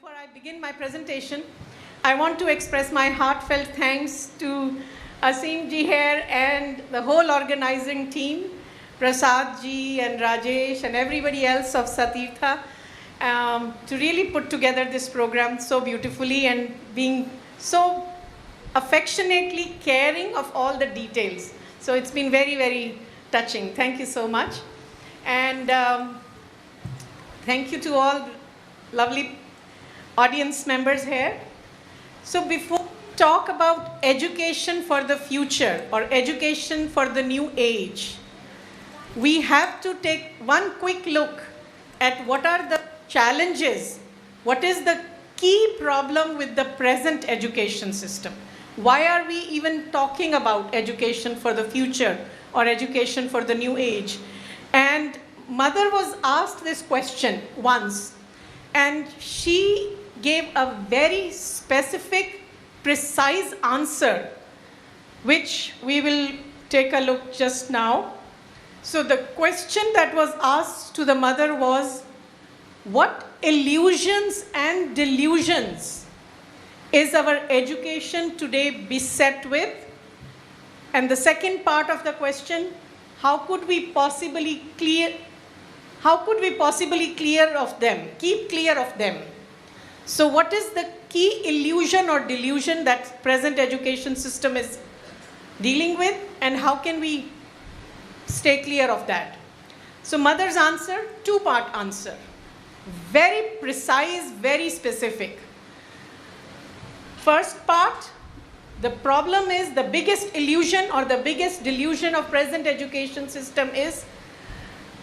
before I begin my presentation, I want to express my heartfelt thanks to Asim ji here and the whole organizing team, Prasad ji and Rajesh and everybody else of Satirtha, to really put together this program so beautifully and being so affectionately caring of all the details. So it's been very, very touching. Thank you so much. And thank you to all lovely audience members here. So before we talk about education for the future or education for the new age, we have to take one quick look at what are the challenges, what is the key problem with the present education system. Why are we even talking about education for the future or education for the new age? And Mother was asked this question once, and she gave a very specific, precise answer, which we will take a look just now. So the question that was asked to the Mother was, what illusions and delusions is our education today beset with? And the second part of the question, how could we possibly clear of them, keep clear of them? So what is the key illusion or delusion that present education system is dealing with, and how can we stay clear of that? So Mother's answer, two-part answer. Very precise, very specific. First part, the problem is the biggest illusion or the biggest delusion of present education system is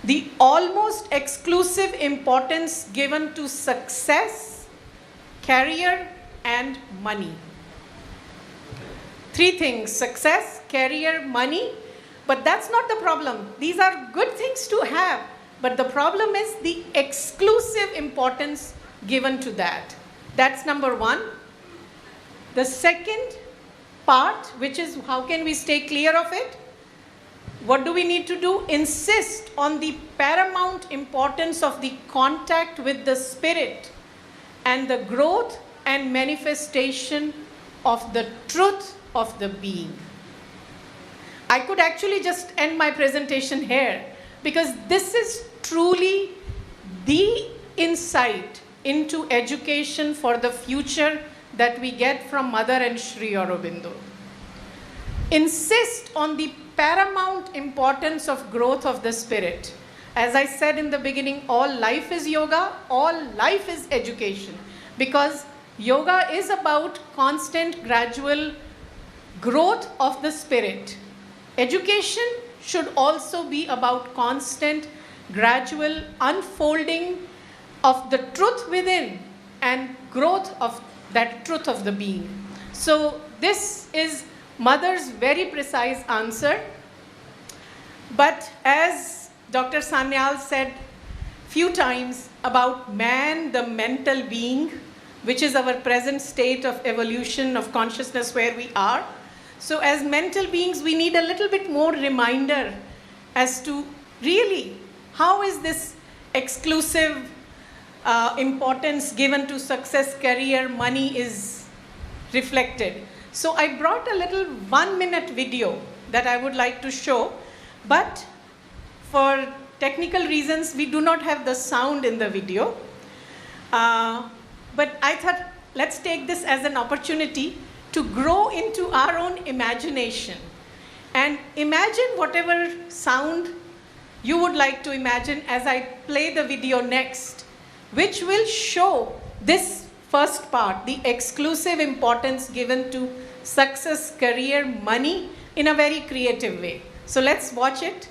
the almost exclusive importance given to success, career, and money. Three things: success, career, money. But that's not the problem. These are good things to have. But the problem is the exclusive importance given to that. That's number one. The second part, which is how can we stay clear of it? What do we need to do? Insist on the paramount importance of the contact with the spirit and the growth and manifestation of the truth of the being. I could actually just end my presentation here, because this is truly the insight into education for the future that we get from Mother and Sri Aurobindo. Insist on the paramount importance of growth of the spirit. As I said in the beginning, all life is yoga, all life is education, because yoga is about constant, gradual growth of the spirit. Education should also be about constant, gradual unfolding of the truth within and growth of that truth of the being. So this is Mother's very precise answer. But as Dr. Sanyal said few times about man, the mental being, which is our present state of evolution of consciousness where we are. So as mental beings, we need a little bit more reminder as to really how is this exclusive importance given to success, career, money is reflected. So I brought a little 1-minute video that I would like to show, but for technical reasons, we do not have the sound in the video. But I thought, let's take this as an opportunity to grow into our own imagination and imagine whatever sound you would like to imagine as I play the video next, which will show this first part, the exclusive importance given to success, career, money in a very creative way. So let's watch it.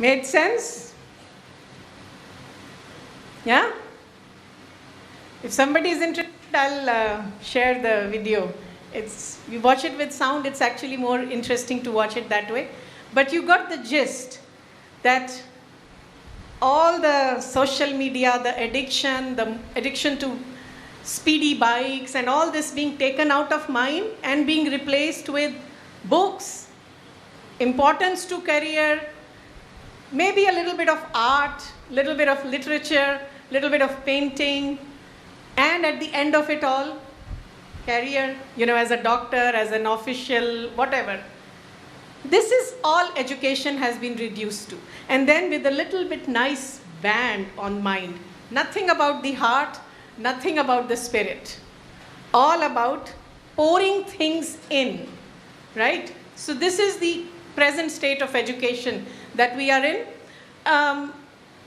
Made sense? Yeah? If somebody is interested, I'll share the video. You watch it with sound, it's actually more interesting to watch it that way. But you got the gist that all the social media, the addiction to speedy bikes and all this being taken out of mind and being replaced with books, importance to career, maybe a little bit of art, little bit of literature, little bit of painting, and at the end of it all, career, as a doctor, as an official, whatever. This is all education has been reduced to. And then with a little bit nice band on mind. Nothing about the heart, nothing about the spirit. All about pouring things in, right? So this is the present state of education that we are in.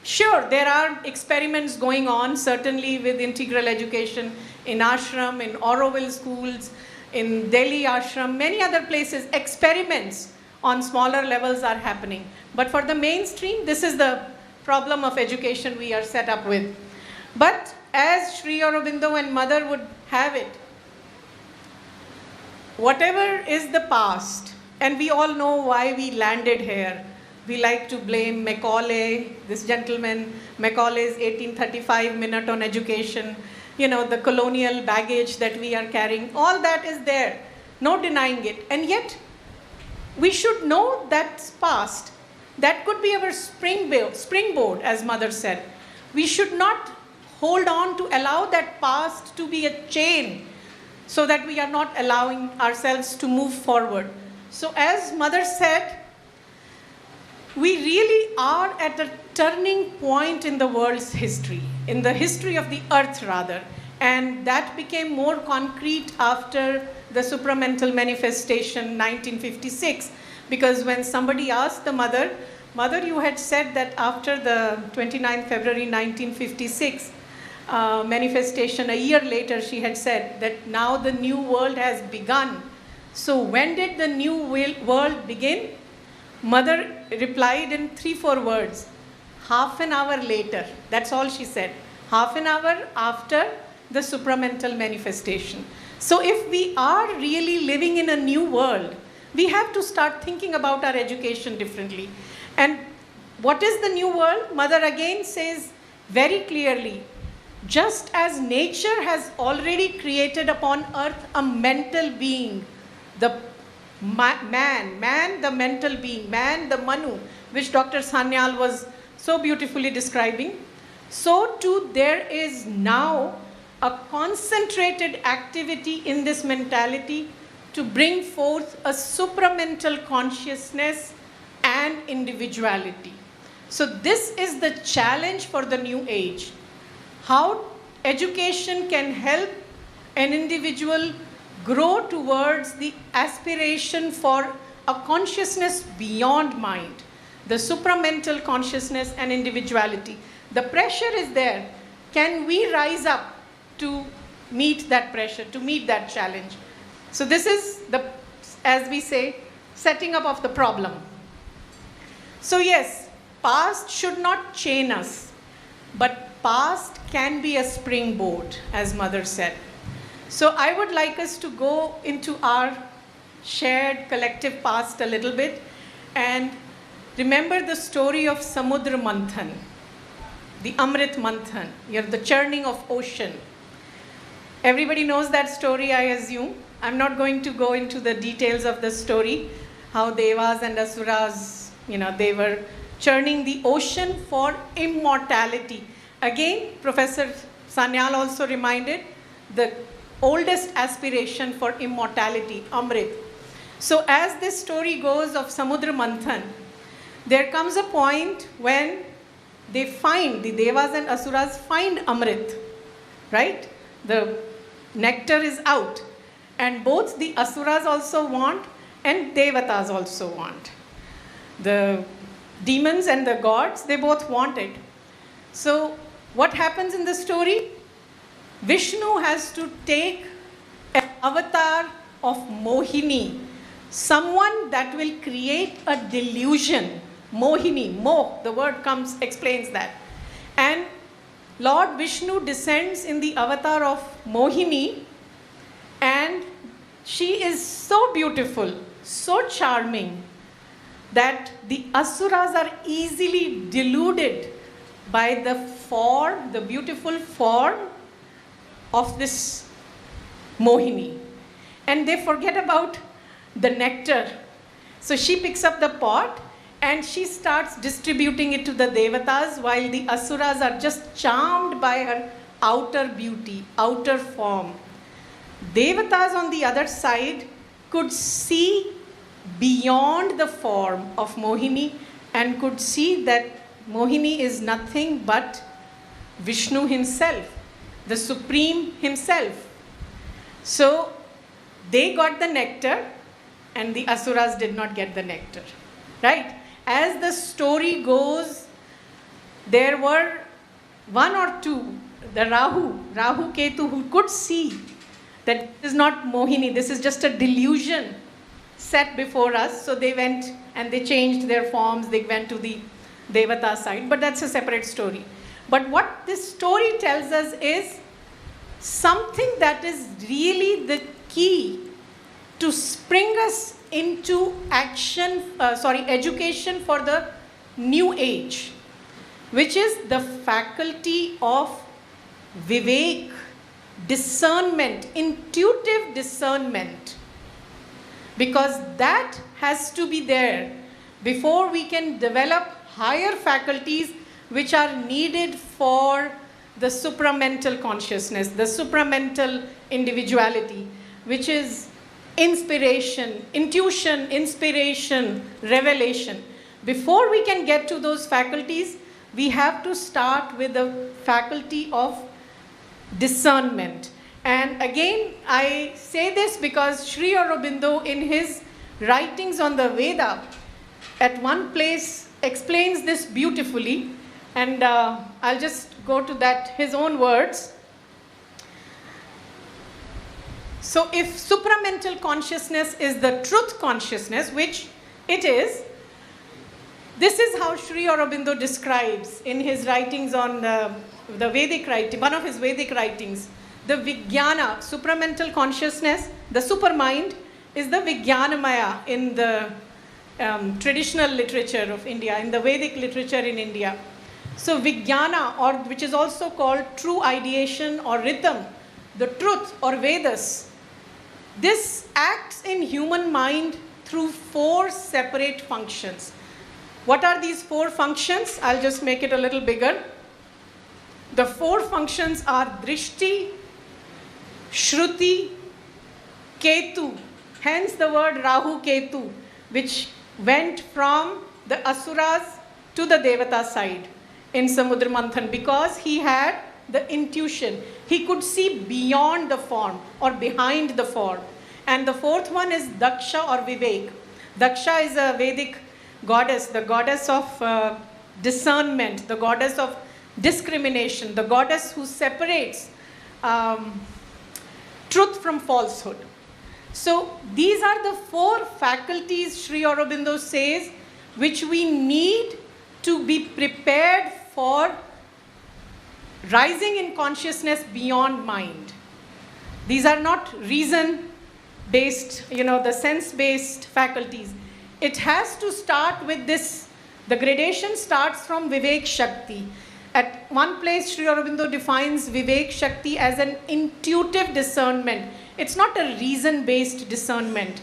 Sure, there are experiments going on, certainly with integral education in ashram, in Auroville schools, in Delhi ashram, many other places, experiments on smaller levels are happening. But for the mainstream, this is the problem of education we are set up with. But as Sri Aurobindo and Mother would have it, whatever is the past, and we all know why we landed here. We like to blame Macaulay, this gentleman, Macaulay's 1835 minute on education, the colonial baggage that we are carrying, all that is there, no denying it. And yet, we should know that's past. That could be our springboard, as Mother said. We should not hold on to allow that past to be a chain so that we are not allowing ourselves to move forward. So as Mother said, we really are at a turning point in the world's history, in the history of the earth rather. And that became more concrete after the Supramental Manifestation 1956. Because when somebody asked the Mother, you had said that after the 29th February 1956 manifestation, a year later she had said that now the new world has begun. So when did the new world begin? Mother replied in 3-4 words, half an hour later. That's all she said. Half an hour after the supramental manifestation. So if we are really living in a new world, we have to start thinking about our education differently. And what is the new world? Mother again says very clearly, just as nature has already created upon earth a mental being, the man, the mental being, man, the Manu, which Dr. Sanyal was so beautifully describing, so too there is now a concentrated activity in this mentality to bring forth a supramental consciousness and individuality. So this is the challenge for the new age. How education can help an individual grow towards the aspiration for a consciousness beyond mind, the supramental consciousness and individuality. The pressure is there. Can we rise up to meet that pressure, to meet that challenge? So this is the, as we say, setting up of the problem. So yes, past should not chain us, but past can be a springboard, as Mother said. So I would like us to go into our shared collective past a little bit and remember the story of Samudra Manthan, the Amrit Manthan, the churning of ocean. Everybody knows that story, I assume. I'm not going to go into the details of the story, how Devas and Asuras, they were churning the ocean for immortality. Again, Professor Sanyal also reminded the oldest aspiration for immortality, Amrit. So as this story goes of Samudra Manthan, there comes a point when they find, the Devas and Asuras find Amrit, right? The nectar is out. And both the Asuras also want and Devatas also want. The demons and the gods, they both want it. So what happens in the story? Vishnu has to take an avatar of Mohini, someone that will create a delusion Mohini, Moh, the word comes, explains that. And Lord Vishnu descends in the avatar of Mohini, and she is so beautiful, so charming, that the asuras are easily deluded by the form, the beautiful form of this Mohini. And they forget about the nectar. So she picks up the pot and she starts distributing it to the devatas, while the asuras are just charmed by her outer beauty, outer form. Devatas on the other side could see beyond the form of Mohini and could see that Mohini is nothing but Vishnu himself, the Supreme himself. So they got the nectar and the asuras did not get the nectar, right? As the story goes, there were one or two, the Rahu Ketu, who could see that this is not Mohini, this is just a delusion set before us. So they went and they changed their forms, they went to the Devata side, but that's a separate story. But what this story tells us is something that is really the key to spring us into education for the new age, which is the faculty of vivek, discernment, intuitive discernment. Because that has to be there before we can develop higher faculties which are needed for the supramental consciousness, the supramental individuality, which is inspiration, intuition, inspiration, revelation. Before we can get to those faculties, we have to start with the faculty of discernment. And again, I say this because Sri Aurobindo, in his writings on the Veda, at one place explains this beautifully, and I'll just go to that, his own words. So if supramental consciousness is the truth consciousness, which it is, this is how Sri Aurobindo describes in his writings on the Vedic writing, one of his Vedic writings. The Vijnana, supramental consciousness, the supermind, is the Vijnanamaya in the traditional literature of India, in the Vedic literature in India. So Vijnana, or which is also called true ideation or rhythm, the truth or Vedas, this acts in human mind through 4 separate functions. What are these 4 functions? I'll just make it a little bigger. The 4 functions are Drishti, Shruti, Ketu, hence the word Rahu Ketu, which went from the Asuras to the Devata side in Samudra Manthan, because he had the intuition. He could see beyond the form or behind the form. And the 4th one is Daksha or Vivek. Daksha is a Vedic goddess, the goddess of discernment, the goddess of discrimination, the goddess who separates truth from falsehood. So these are the 4 faculties, Sri Aurobindo says, which we need to be prepared for rising in consciousness beyond mind. These are not reason-based, the sense-based faculties. It has to start with this. The gradation starts from Vivek Shakti. At one place, Sri Aurobindo defines Vivek Shakti as an intuitive discernment. It's not a reason-based discernment.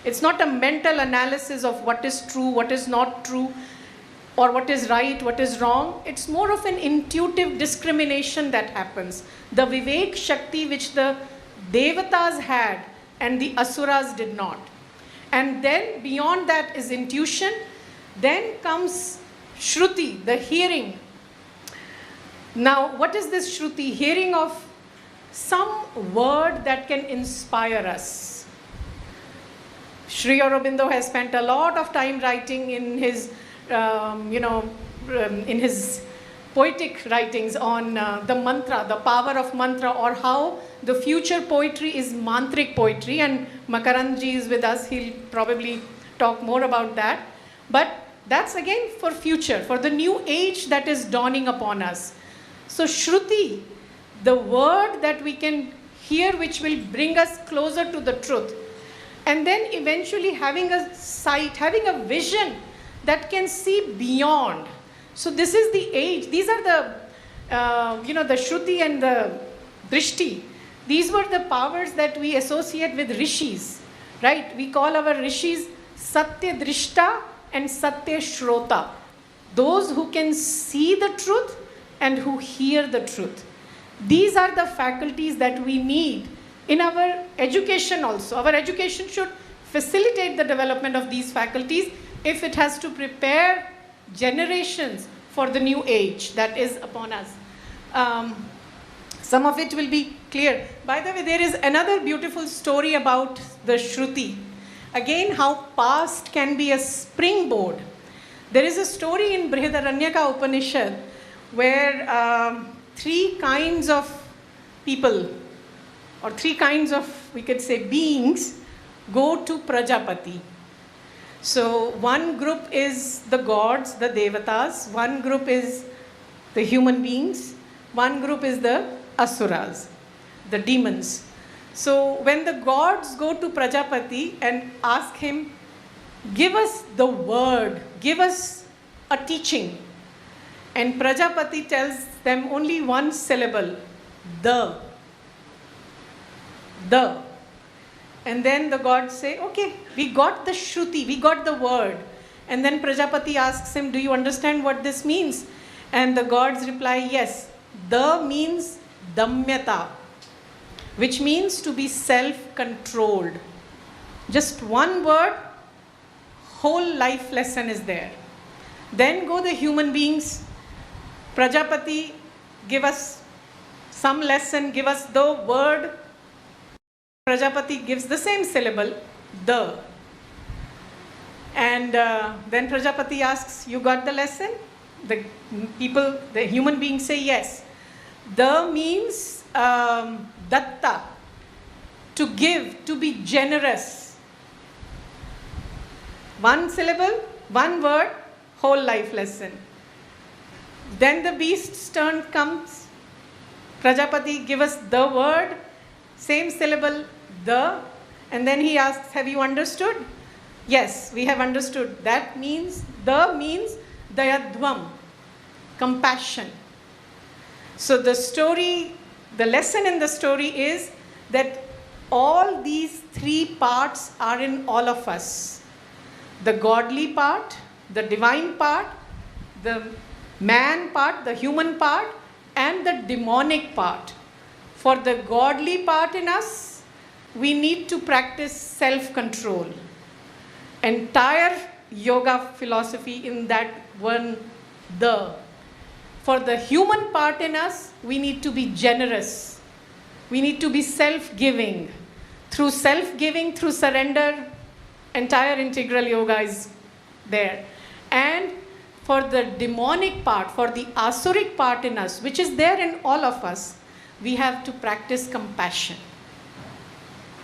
It's not a mental analysis of what is true, what is not true, or what is right, what is wrong. It's more of an intuitive discrimination that happens. The Vivek Shakti which the Devatas had and the Asuras did not. And then beyond that is intuition. Then comes Shruti, the hearing. Now, what is this Shruti? Hearing of some word that can inspire us. Sri Aurobindo has spent a lot of time writing in his, in his poetic writings on the mantra, the power of mantra, or how the future poetry is mantric poetry. And Makarandji is with us. He'll probably talk more about that. But That's again for future, for the new age that is dawning upon us. So Shruti, the word that we can hear which will bring us closer to the truth. And then eventually having a sight, having a vision that can see beyond. So this is the age. These are the, the Shruti and the Drishti. These were the powers that we associate with rishis, right? We call our rishis Satya Drishta and Satya Shrota. Those who can see the truth and who hear the truth. These are the faculties that we need in our education also. Our education should facilitate the development of these faculties if it has to prepare generations for the new age that is upon us. Some of it will be clear. By the way, there is another beautiful story about the Shruti. Again, how past can be a springboard. There is a story in Brihadaranyaka Upanishad where three kinds of people, or three kinds of, we could say, beings, go to Prajapati. So one group is the gods, the devatas, one group is the human beings, one group is the asuras, the demons. So when the gods go to Prajapati and ask him, give us the word, give us a teaching. And Prajapati tells them only one syllable, the. And then the gods say, okay, we got the Shruti, we got the word. And then Prajapati asks him, do you understand what this means? And the gods reply, yes. The means Damyata, which means to be self-controlled. Just one word, whole life lesson is there. Then go the human beings. Prajapati, give us some lesson, give us the word. Prajapati gives the same syllable, the. And then Prajapati asks, you got the lesson? The people, the human beings say yes. The means datta, to give, to be generous. One syllable, one word, whole life lesson. Then the beast's turn comes. Prajapati, give us the word, same syllable, the. And then he asks, have you understood? Yes, we have understood. That means, the means dayadvam, compassion. So the story, the lesson in the story is that all these three parts are in all of us. The godly part, the divine part, the man part, the human part, and the demonic part. For the godly part in us, we need to practice self-control. Entire yoga philosophy in that one, the. For the human part in us, we need to be generous. We need to be self-giving. Through self-giving, through surrender, entire integral yoga is there. And for the demonic part, for the asuric part in us, which is there in all of us, we have to practice compassion.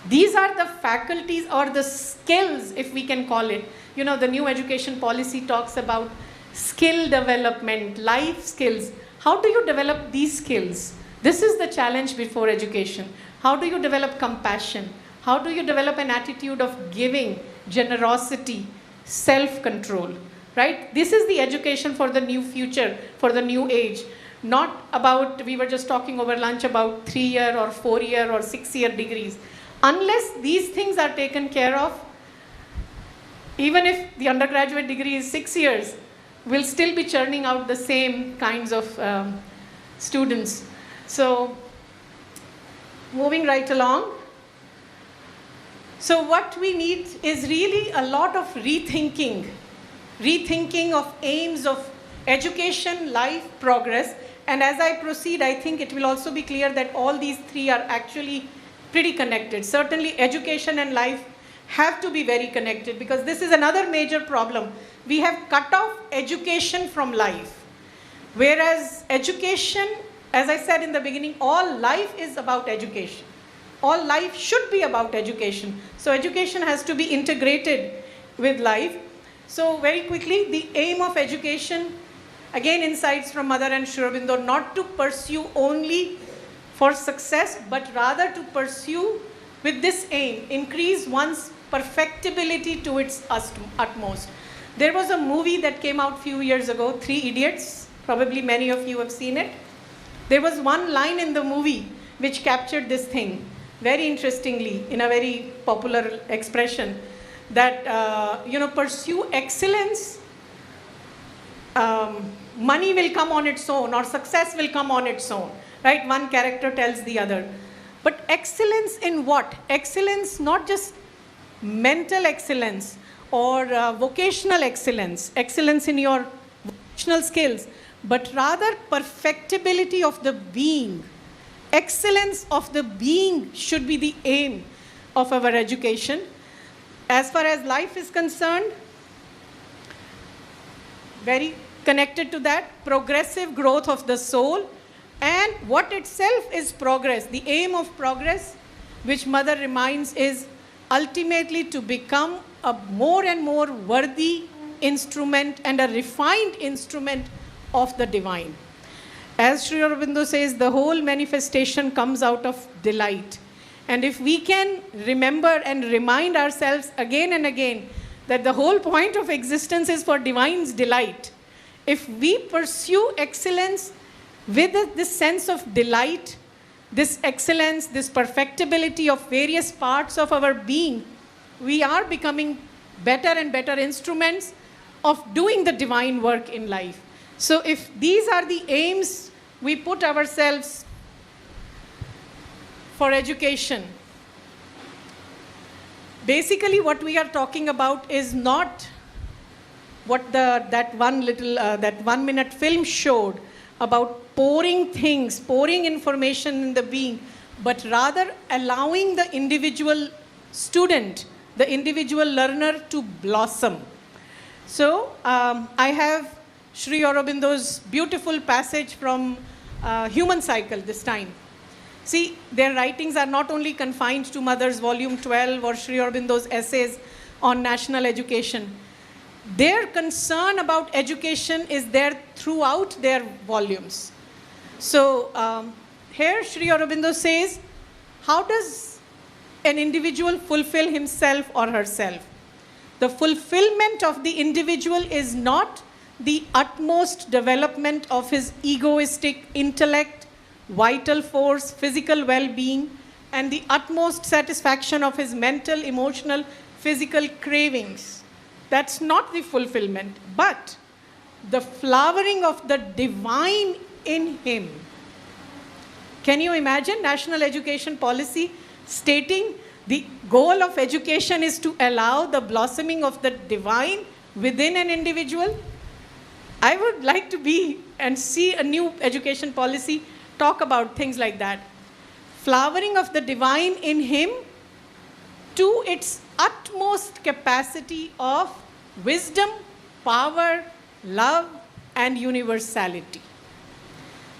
These are the faculties or the skills, if we can call it. You know, the new education policy talks about skill development, life skills. How do you develop these skills? This is the challenge before education. How do you develop compassion? How do you develop an attitude of giving, generosity, self-control, right? This is the education for the new future, for the new age. Not about, we were just talking over lunch about 3-year or 4-year or 6-year degrees. Unless these things are taken care of, even if the undergraduate degree is 6 years, we'll still be churning out the same kinds of students. So, moving right along. So what we need is really a lot of rethinking of aims of education, life, progress. And as I proceed, I think it will also be clear that all these three are actually pretty connected. Certainly education and life have to be very connected, because this is another major problem. We have cut off education from life. Whereas education, as I said in the beginning, all life is about education. All life should be about education. So education has to be integrated with life. So very quickly, the aim of education, again insights from Mother and Sri Aurobindo, not to pursue only for success, but rather to pursue with this aim, increase one's perfectibility to its utmost. There was a movie that came out a few years ago, Three Idiots. Probably many of you have seen it. There was one line in the movie which captured this thing very interestingly in a very popular expression that, pursue excellence, money will come on its own, or success will come on its own, right? One character tells the other. But excellence in what? Excellence, not just mental excellence or vocational excellence, excellence in your vocational skills, but rather perfectibility of the being. Excellence of the being should be the aim of our education. As far as life is concerned, very connected to that, progressive growth of the soul, and what itself is progress. The aim of progress, which Mother reminds, is ultimately to become a more and more worthy instrument and a refined instrument of the divine. As Sri Aurobindo says, the whole manifestation comes out of delight. And if we can remember and remind ourselves again and again that the whole point of existence is for divine's delight, if we pursue excellence with this sense of delight, this excellence, this perfectibility of various parts of our being, we are becoming better and better instruments of doing the divine work in life. So if these are the aims we put ourselves for education, basically what we are talking about is not what that 1 minute film showed about pouring things, pouring information in the being, but rather allowing the individual student, the individual learner to blossom. So I have Sri Aurobindo's beautiful passage from Human Cycle this time. See, their writings are not only confined to Mother's Volume 12 or Sri Aurobindo's essays on national education. Their concern about education is there throughout their volumes. So here Sri Aurobindo says, how does an individual fulfill himself or herself? The fulfillment of the individual is not the utmost development of his egoistic intellect, vital force, physical well-being, and the utmost satisfaction of his mental, emotional, physical cravings. That's not the fulfillment, but the flowering of the divine in him. Can you imagine national education policy stating the goal of education is to allow the blossoming of the divine within an individual? I would like to be and see a new education policy talk about things like that. Flowering of the divine in him to its utmost capacity of wisdom, power, love, and universality.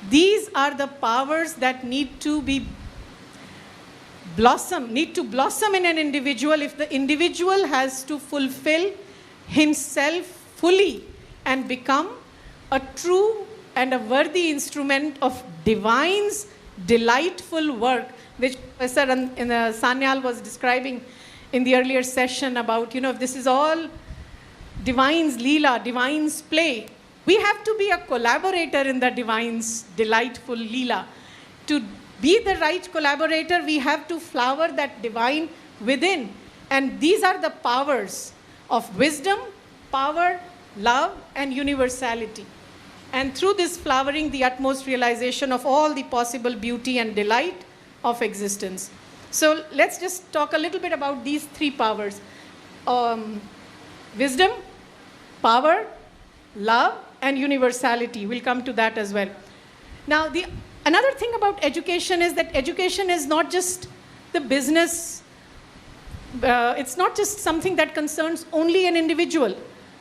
These are the powers that need to blossom in an individual if the individual has to fulfill himself fully and become a true and a worthy instrument of divine's delightful work, which Professor Sanyal was describing in the earlier session about, if this is all divine's Leela, divine's play, we have to be a collaborator in the divine's delightful Leela. To be the right collaborator, we have to flower that divine within. And these are the powers of wisdom, power, love, and universality. And through this flowering, the utmost realization of all the possible beauty and delight of existence. So let's just talk a little bit about these three powers. Wisdom, power, love, and universality. We'll come to that as well. Now, another thing about education is that education is not just the business. It's not just something that concerns only an individual.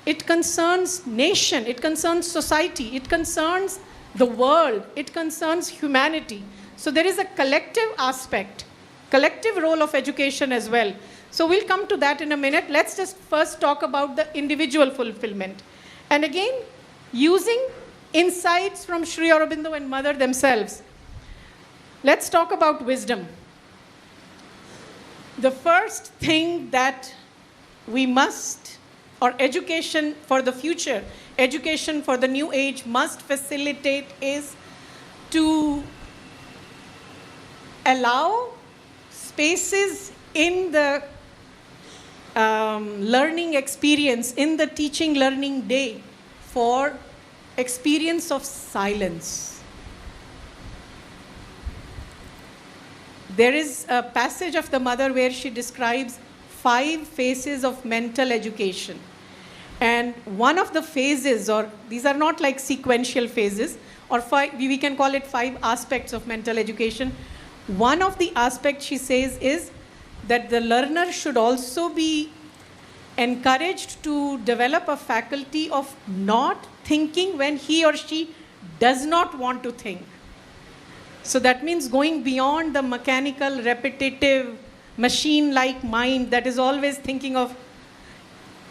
It concerns nation, it concerns society, it concerns the world, it concerns humanity. So there is a collective aspect, collective role of education as well. So we'll come to that in a minute. Let's just first talk about the individual fulfillment. And again, using insights from Sri Aurobindo and Mother themselves, let's talk about wisdom. The first thing that we must, or education for the future, education for the new age must facilitate is to allow spaces in the learning experience, in the teaching learning day, for experience of silence. There is a passage of the Mother where she describes 5 phases of mental education. And one of the phases, or these are not like sequential phases, or we can call it 5 aspects of mental education. One of the aspects, she says, is that the learner should also be encouraged to develop a faculty of not thinking when he or she does not want to think. So that means going beyond the mechanical, repetitive, machine-like mind that is always thinking of,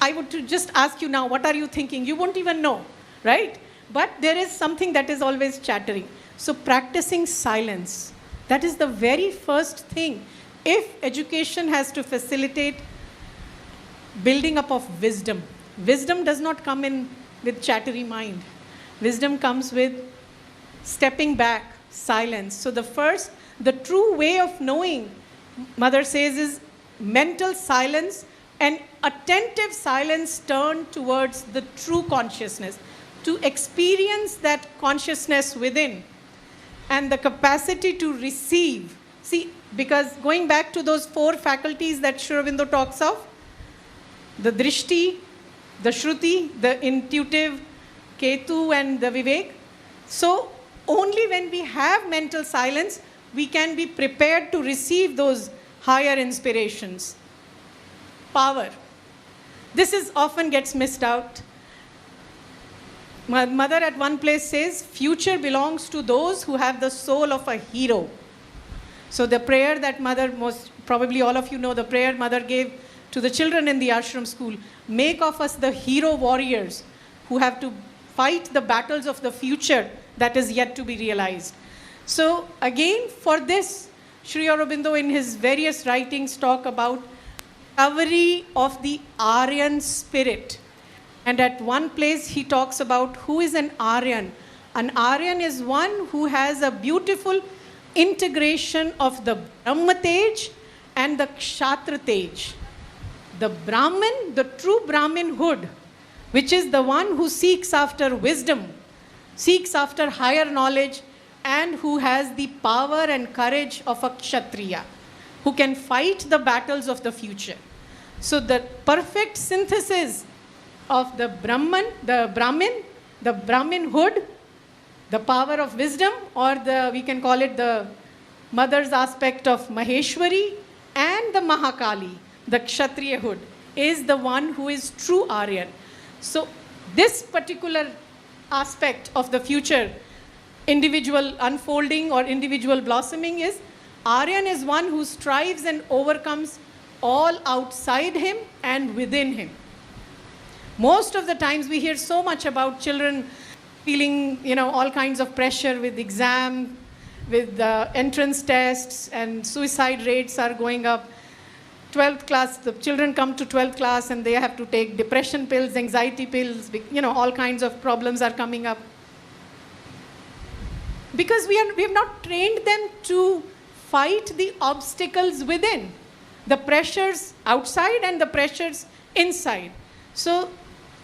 I would just ask you now, what are you thinking? You won't even know, right? But there is something that is always chattering. So practicing silence, that is the very first thing. If education has to facilitate building up of wisdom, wisdom does not come in with chattery mind. Wisdom comes with stepping back, silence. So the true way of knowing, Mother says, is mental silence and attentive silence turned towards the true consciousness, to experience that consciousness within and the capacity to receive. See, because going back to those 4 faculties that Sri Aurobindo talks of, the drishti, the shruti, the intuitive, ketu, and the vivek. So only when we have mental silence, we can be prepared to receive those higher inspirations. Power. This is often gets missed out. Mother at one place says, future belongs to those who have the soul of a hero. So the prayer that Mother, most probably all of you know, the prayer Mother gave to the children in the ashram school, make of us the hero warriors who have to fight the battles of the future that is yet to be realized. So again, for this, Sri Aurobindo in his various writings talk about discovery of the Aryan spirit. And at one place he talks about who is an Aryan. An Aryan is one who has a beautiful integration of the Brahmatej and the Kshatrotej. The Brahmin, the true Brahminhood, which is the one who seeks after wisdom, seeks after higher knowledge, and who has the power and courage of a Kshatriya, who can fight the battles of the future. So the perfect synthesis of the Brahman, the Brahminhood, the power of wisdom, or we can call it the Mother's aspect of Maheshwari, and the Mahakali, the Kshatriyahood, is the one who is true Aryan. So this particular aspect of the future individual unfolding or individual blossoming is, Aryan is one who strives and overcomes all outside him and within him. Most of the times we hear so much about children feeling, all kinds of pressure with exam, with entrance tests, and suicide rates are going up. 12th class, the children come to 12th class and they have to take depression pills, anxiety pills, all kinds of problems are coming up. Because we have not trained them to fight the obstacles within, the pressures outside and the pressures inside. So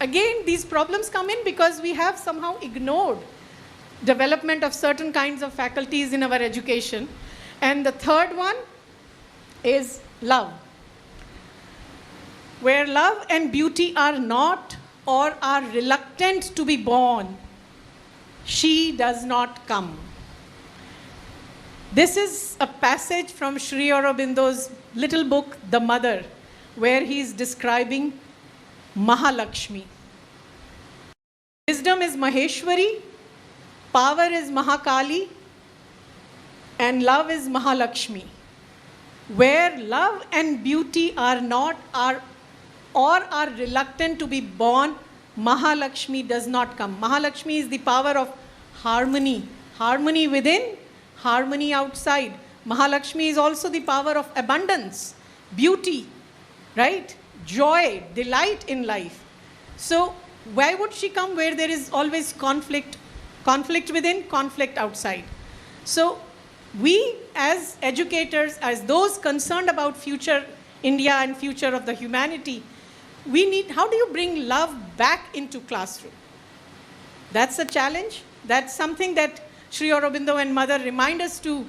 again, these problems come in because we have somehow ignored development of certain kinds of faculties in our education. And the third one is love. Where love and beauty are not or are reluctant to be born, she does not come. This is a passage from Sri Aurobindo's little book, The Mother, where he is describing Mahalakshmi. Wisdom is Maheshwari, power is Mahakali, and love is Mahalakshmi. where love and beauty are not, or are reluctant to be born, Mahalakshmi does not come. Mahalakshmi is the power of harmony. Harmony within, harmony outside. Mahalakshmi is also the power of abundance, beauty, right? Joy, delight in life. So why would she come where there is always conflict? Conflict within, conflict outside. So we as educators, as those concerned about future India and future of the humanity, we need, how do you bring love back into classroom? That's a challenge. That's something that Sri Aurobindo and Mother remind us to,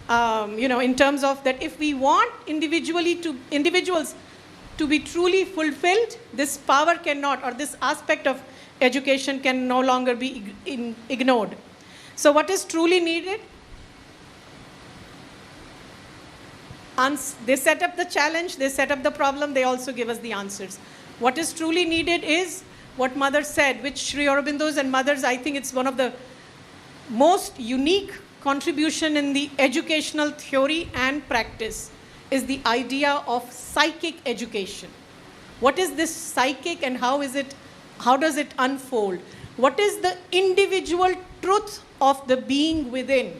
in terms of that if we want individuals to be truly fulfilled, this power cannot, or this aspect of education can no longer be ignored. So what is truly needed? They set up the challenge, they set up the problem, they also give us the answers. What is truly needed is what Mother said, which Sri Aurobindo's and Mother's, I think it's one of the most unique contribution in the educational theory and practice, is the idea of psychic education. What is this psychic and how does it unfold? What is the individual truth of the being within?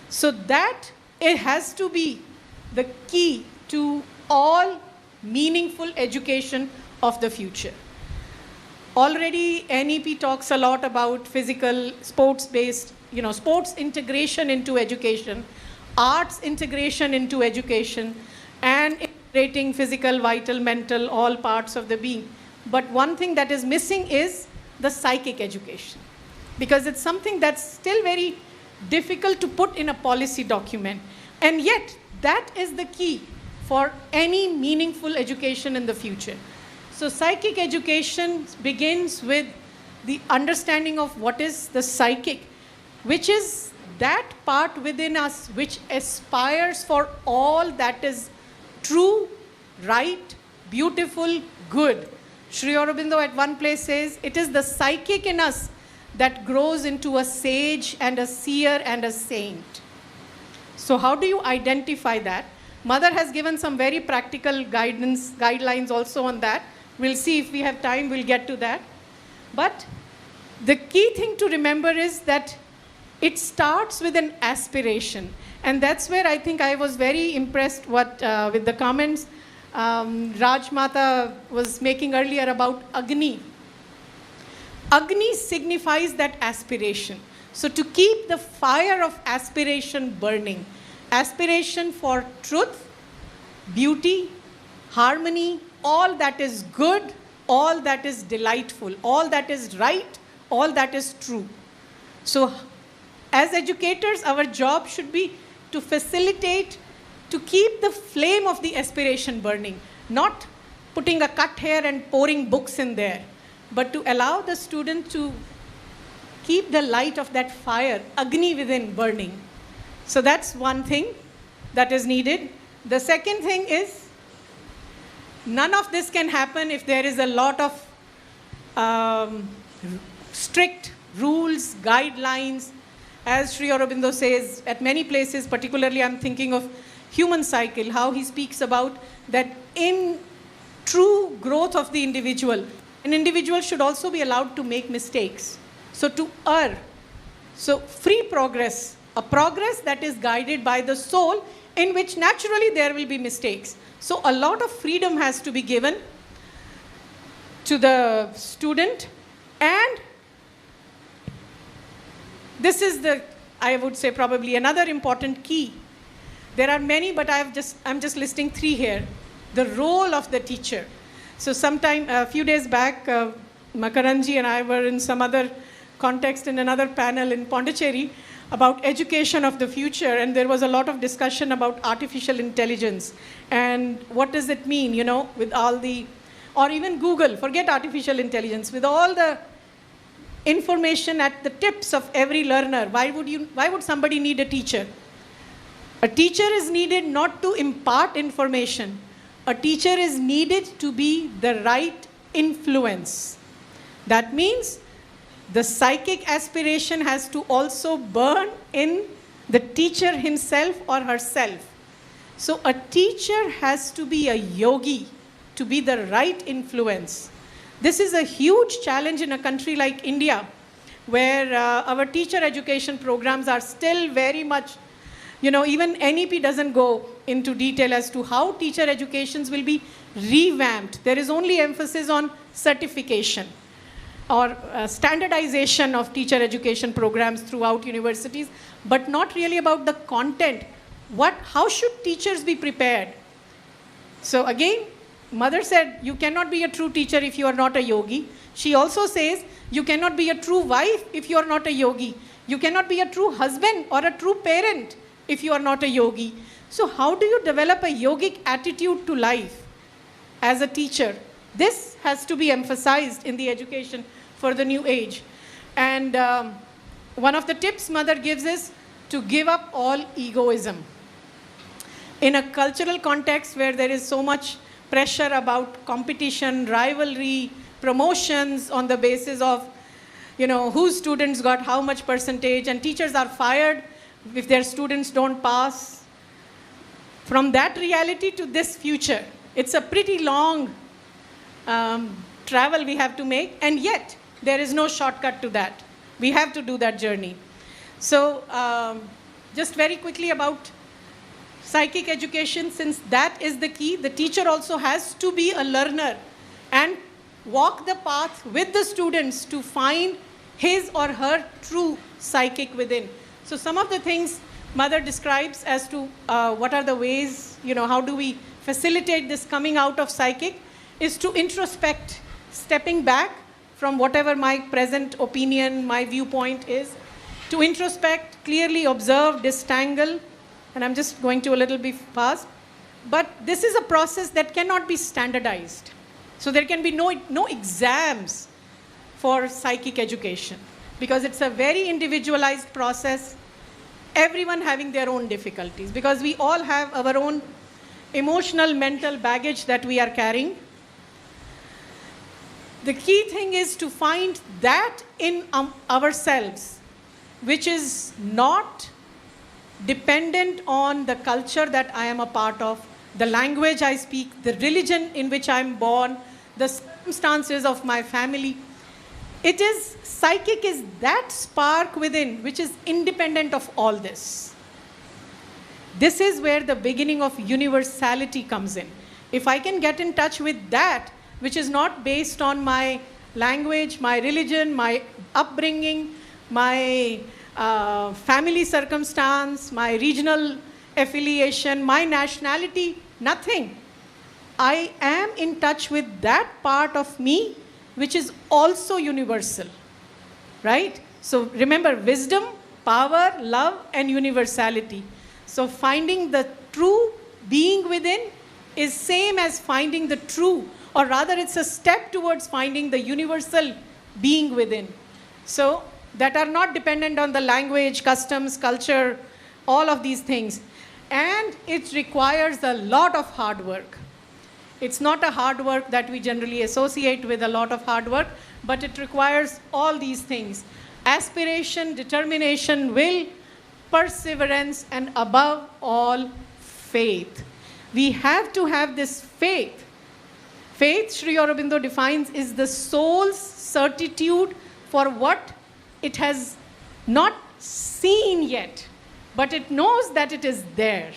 So that it has to be the key to all meaningful education of the future. Already NEP talks a lot about physical, sports-based, sports integration into education, arts integration into education, and integrating physical, vital, mental, all parts of the being. But one thing that is missing is the psychic education, because it's something that's still very difficult to put in a policy document. And yet, that is the key for any meaningful education in the future. So psychic education begins with the understanding of what is the psychic, which is that part within us which aspires for all that is true, right, beautiful, good. Sri Aurobindo at one place says, it is the psychic in us that grows into a sage and a seer and a saint. So how do you identify that? Mother has given some very practical guidelines also on that. We'll see if we have time, we'll get to that. But the key thing to remember is that it starts with an aspiration. And that's where I think I was very impressed with the comments Raj Mata was making earlier about Agni. Agni signifies that aspiration. So to keep the fire of aspiration burning, aspiration for truth, beauty, harmony, all that is good, all that is delightful, all that is right, all that is true. So as educators, our job should be to facilitate, to keep the flame of the aspiration burning, not putting a cut here and pouring books in there, but to allow the student to keep the light of that fire, Agni within, burning. So that's one thing that is needed. The second thing is, none of this can happen if there is a lot of strict rules, guidelines. As Sri Aurobindo says, at many places, particularly I'm thinking of human cycle, how he speaks about that in true growth of the individual, an individual should also be allowed to make mistakes. So to err. So free progress, a progress that is guided by the soul, in which naturally there will be mistakes. So a lot of freedom has to be given to the student, and this is I would say probably another important key. There are many, but I'm just listing 3 here. The role of the teacher. So a few days back, Makaranji and I were in some other context in another panel in Pondicherry about education of the future, and there was a lot of discussion about artificial intelligence and what does it mean, with all the, or even Google, forget artificial intelligence, with all the information at the tips of every learner. Why would somebody need a teacher? A teacher is needed not to impart information. A teacher is needed to be the right influence. That means the psychic aspiration has to also burn in the teacher himself or herself. So a teacher has to be a yogi to be the right influence. This is a huge challenge in a country like India, where our teacher education programs are still very much, even NEP doesn't go into detail as to how teacher educations will be revamped. There is only emphasis on certification or standardization of teacher education programs throughout universities, but not really about the content. How should teachers be prepared? So again, mother said, you cannot be a true teacher if you are not a yogi. She also says, you cannot be a true wife if you are not a yogi. You cannot be a true husband or a true parent if you are not a yogi. So how do you develop a yogic attitude to life as a teacher? This has to be emphasized in the education for the new age. And one of the tips mother gives is to give up all egoism. In a cultural context where there is so much pressure about competition, rivalry, promotions on the basis of, whose students got how much percentage, and teachers are fired if their students don't pass. From that reality to this future, it's a pretty long travel we have to make, and yet there is no shortcut to that. We have to do that journey. So just very quickly about psychic education, since that is the key, the teacher also has to be a learner and walk the path with the students to find his or her true psychic within. So some of the things mother describes as to what are the ways, how do we facilitate this coming out of psychic, is to introspect, stepping back from whatever my present opinion, my viewpoint is, to introspect, clearly observe, disentangle, and I'm just going to a little bit fast. But this is a process that cannot be standardized. So there can be no exams for psychic education, because it's a very individualized process, everyone having their own difficulties, because we all have our own emotional, mental baggage that we are carrying. The key thing is to find that in ourselves, which is not dependent on the culture that I am a part of, the language I speak, the religion in which I am born, the circumstances of my family. Psychic is that spark within which is independent of all this. This is where the beginning of universality comes in. If I can get in touch with that, which is not based on my language, my religion, my upbringing, my family circumstance, my regional affiliation, my nationality, nothing. I am in touch with that part of me which is also universal, right? So remember, wisdom, power, love, and universality. So finding the true being within is same as finding the true, or rather it's a step towards finding the universal being within. So that are not dependent on the language, customs, culture, all of these things. And it requires a lot of hard work. It's not a hard work that we generally associate with a lot of hard work, but it requires all these things: aspiration, determination, will, perseverance, and above all, faith. We have to have this faith. Faith, Sri Aurobindo defines, is the soul's certitude for what it has not seen yet, but it knows that it is there.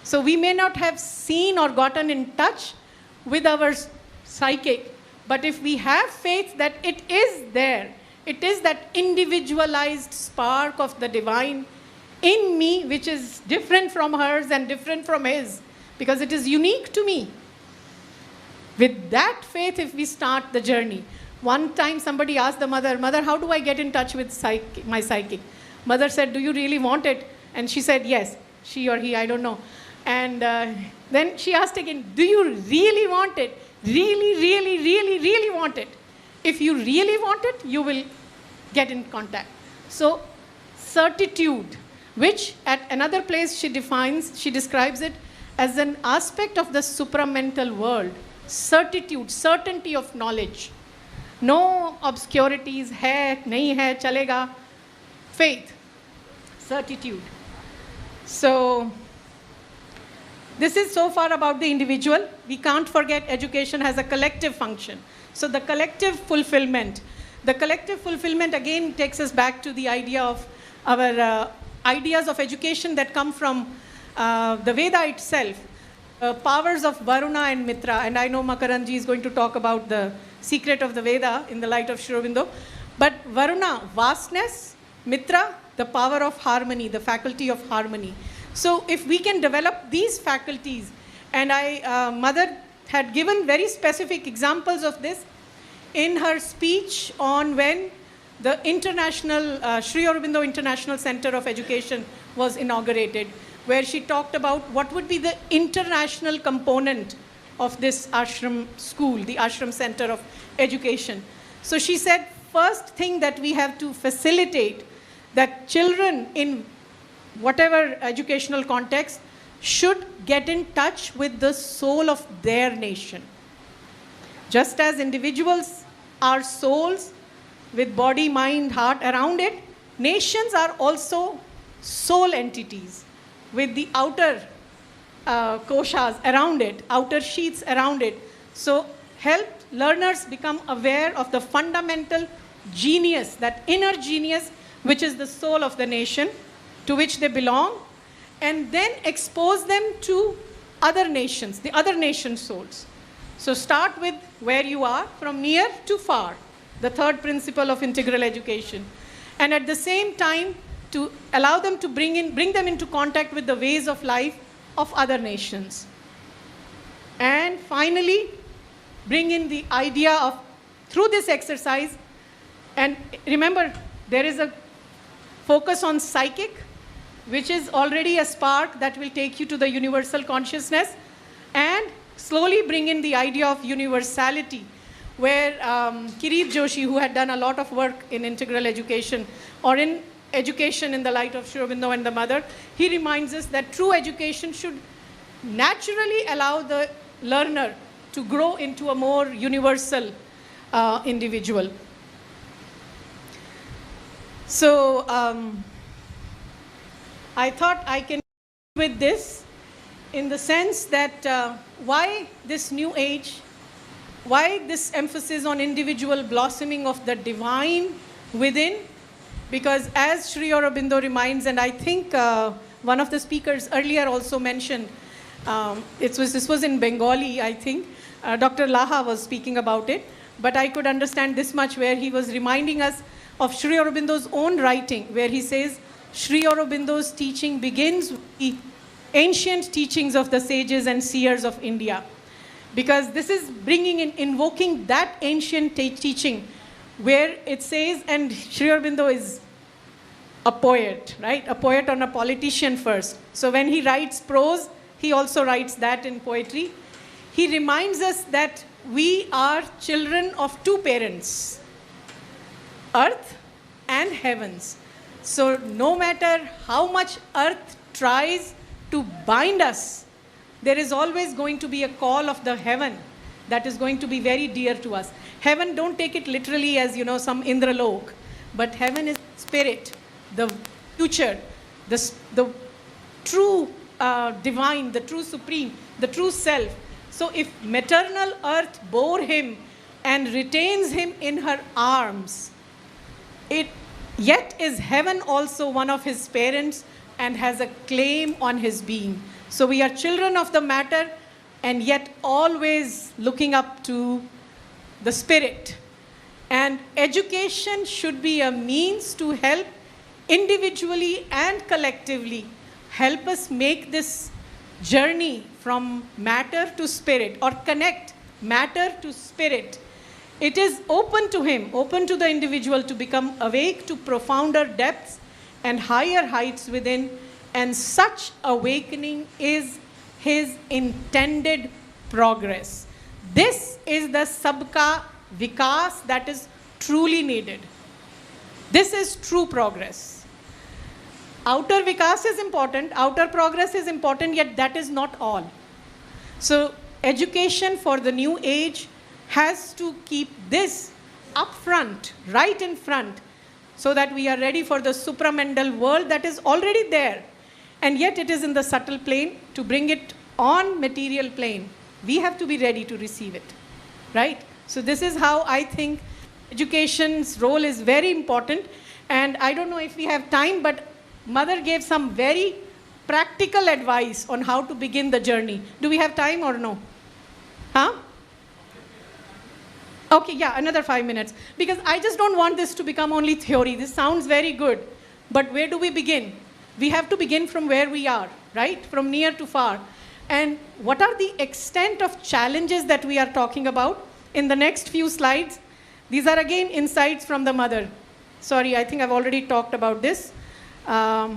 So we may not have seen or gotten in touch with our psychic, but if we have faith that it is there, it is that individualized spark of the divine in me, which is different from hers and different from his, because it is unique to me. With that faith, if we start the journey. One time somebody asked the mother, "Mother, how do I get in touch with my psychic?" Mother said, "Do you really want it?" And she said, "Yes." She or he, I don't know. And then she asked again, "Do you really want it? Really, really, really, really want it?" If you really want it, you will get in contact. So certitude, which at another place she describes it as an aspect of the supramental world. Certitude, certainty of knowledge. No obscurities, hai, nahi hai, chalega. Faith, certitude. So This is so far about the individual. We can't forget education has a collective function. So the collective fulfillment. The collective fulfillment again takes us back to the idea of our ideas of education that come from the Veda itself. Powers of Varuna and Mitra. And I know Makaranji is going to talk about the secret of the Veda in the light of Sri Aurobindo. But Varuna, vastness. Mitra, the power of harmony, the faculty of harmony. So if we can develop these faculties, and Mother had given very specific examples of this in her speech on when the international, Sri Aurobindo International Center of Education was inaugurated, where she talked about what would be the international component of this ashram school, the ashram center of education. So she said, first thing that we have to facilitate that children in whatever educational context should get in touch with the soul of their nation. Just as individuals are souls with body, mind, heart around it, nations are also soul entities with the outer koshas around it, outer sheaths around it. So help learners become aware of the fundamental genius, that inner genius, which is the soul of the nation to which they belong, and then expose them to other nations, the other nation souls. So start with where you are, from near to far, the third principle of integral education. And at the same time, to allow them to bring them into contact with the ways of life of other nations. And finally, bring in the idea of, through this exercise, and remember, there is a focus on psychic, which is already a spark that will take you to the universal consciousness, and slowly bring in the idea of universality, where Kirit Joshi, who had done a lot of work in integral education, or in education in the light of Sri Aurobindo and the Mother, he reminds us that true education should naturally allow the learner to grow into a more universal individual. So I thought I can with this in the sense that why this new age, why this emphasis on individual blossoming of the divine within? Because as Sri Aurobindo reminds, and I think one of the speakers earlier also mentioned, this was in Bengali, I think, Dr. Laha was speaking about it, but I could understand this much, where he was reminding us of Sri Aurobindo's own writing, where he says, Sri Aurobindo's teaching begins with the ancient teachings of the sages and seers of India. Because this is bringing in, invoking that ancient teaching, where it says, and Sri Aurobindo is a poet, right? A poet and a politician first. So when he writes prose, he also writes that in poetry. He reminds us that we are children of two parents, earth and heavens. So no matter how much earth tries to bind us, there is always going to be a call of the heaven that is going to be very dear to us. Heaven, don't take it literally as, some Indralok, but heaven is spirit, the future, the true divine, the true supreme, the true self. So if maternal earth bore him and retains him in her arms, yet is heaven also one of his parents and has a claim on his being. So we are children of the matter, and yet always looking up to the spirit. And education should be a means to help individually and collectively help us make this journey from matter to spirit, or connect matter to spirit. It is open to him, open to the individual to become awake to profounder depths and higher heights within, and such awakening is his intended progress. This is the sabka vikas that is truly needed. This is true progress. Outer vikas is important, outer progress is important, yet that is not all. So education for the new age has to keep this up front, right in front, so that we are ready for the supramental world that is already there. And yet it is in the subtle plane. To bring it on material plane, we have to be ready to receive it, right? So this is how I think education's role is very important. And I don't know if we have time, but Mother gave some very practical advice on how to begin the journey. Do we have time or no? Huh? Okay, yeah, another 5 minutes. Because I just don't want this to become only theory. This sounds very good. But where do we begin? We have to begin from where we are, right? From near to far. And what are the extent of challenges that we are talking about? In the next few slides, these are again insights from the Mother. Sorry, I think I've already talked about this. Why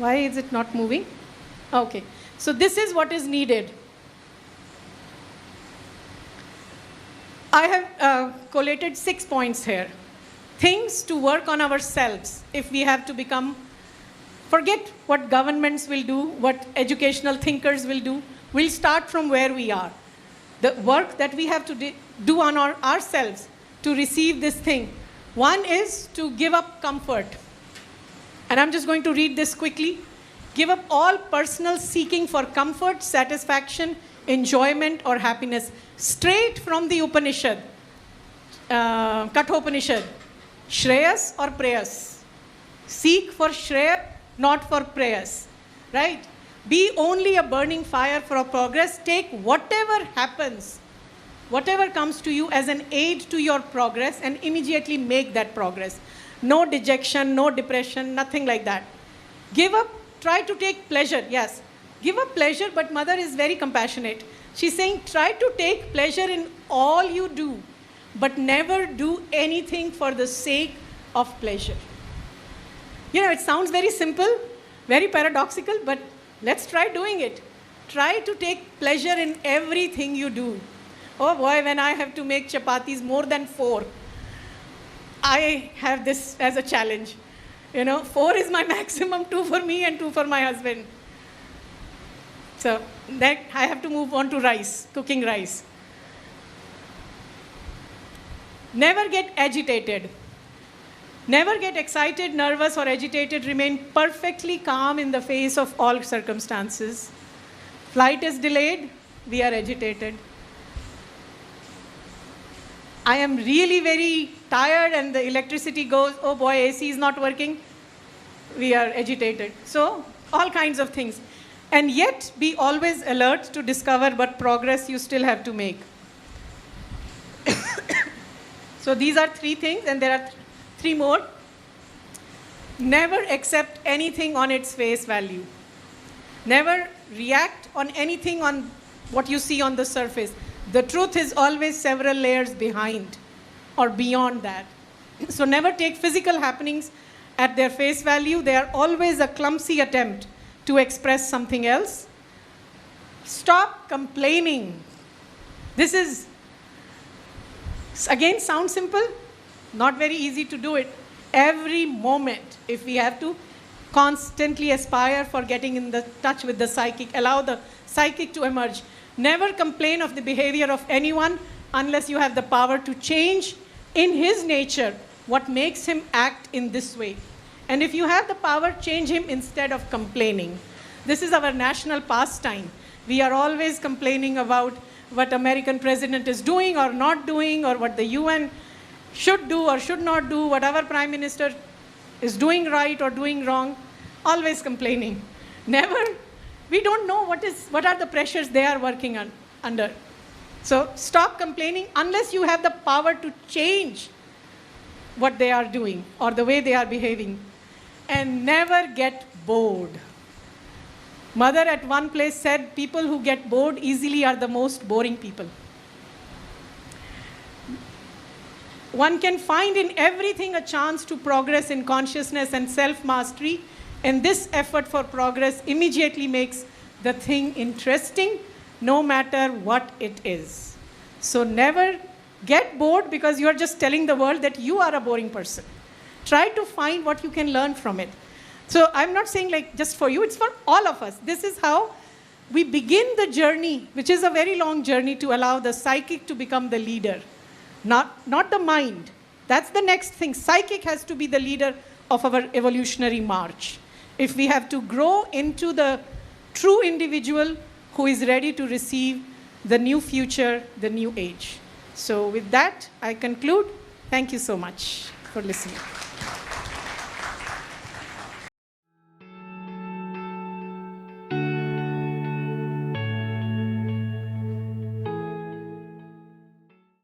is it not moving? Okay, so this is what is needed. I have collated 6 points here. Things to work on ourselves if we have to become, forget what governments will do, what educational thinkers will do. We'll start from where we are. The work that we have to do on ourselves to receive this thing. One is to give up comfort. And I'm just going to read this quickly. Give up all personal seeking for comfort, satisfaction, enjoyment, or happiness. Straight from the Upanishad, Kathopanishad. Shreyas or prayas. Seek for Shreya, not for prayas. Right? Be only a burning fire for progress. Take whatever happens, whatever comes to you as an aid to your progress, and immediately make that progress. No dejection, no depression, nothing like that. Give up, try to take pleasure, yes. Give up pleasure, but Mother is very compassionate. She's saying, try to take pleasure in all you do, but never do anything for the sake of pleasure. You know, it sounds very simple, very paradoxical, but let's try doing it. Try to take pleasure in everything you do. Oh boy, when I have to make chapatis more than 4, I have this as a challenge. You know, 4 is my maximum, 2 for me and 2 for my husband. So that I have to move on to rice, cooking rice. Never get agitated. Never get excited, nervous, or agitated. Remain perfectly calm in the face of all circumstances. Flight is delayed, we are agitated. I am really very tired and the electricity goes, oh boy, AC is not working, we are agitated. So, all kinds of things. And yet, be always alert to discover what progress you still have to make. So these are 3 things, and there are 3 more. Never accept anything on its face value. Never react on anything on what you see on the surface. The truth is always several layers behind or beyond that. So never take physical happenings at their face value. They are always a clumsy attempt to express something else. Stop complaining. This is, again, sounds simple, not very easy to do it. Every moment, if we have to, constantly aspire for getting in the touch with the psychic, allow the psychic to emerge. Never complain of the behavior of anyone unless you have the power to change in his nature what makes him act in this way. And if you have the power, change him instead of complaining. This is our national pastime. We are always complaining about what American president is doing or not doing, or what the UN should do or should not do, whatever prime minister is doing right or doing wrong, always complaining. Never, we don't know what are the pressures they are working under. So stop complaining unless you have the power to change what they are doing or the way they are behaving. And never get bored. Mother at one place said, people who get bored easily are the most boring people. One can find in everything a chance to progress in consciousness and self-mastery, and this effort for progress immediately makes the thing interesting, no matter what it is. So never get bored because you are just telling the world that you are a boring person. Try to find what you can learn from it. So I'm not saying like just for you, it's for all of us. This is how we begin the journey, which is a very long journey, to allow the psychic to become the leader. Not the mind. That's the next thing. Psychic has to be the leader of our evolutionary march. If we have to grow into the true individual who is ready to receive the new future, the new age. So with that, I conclude. Thank you so much for listening.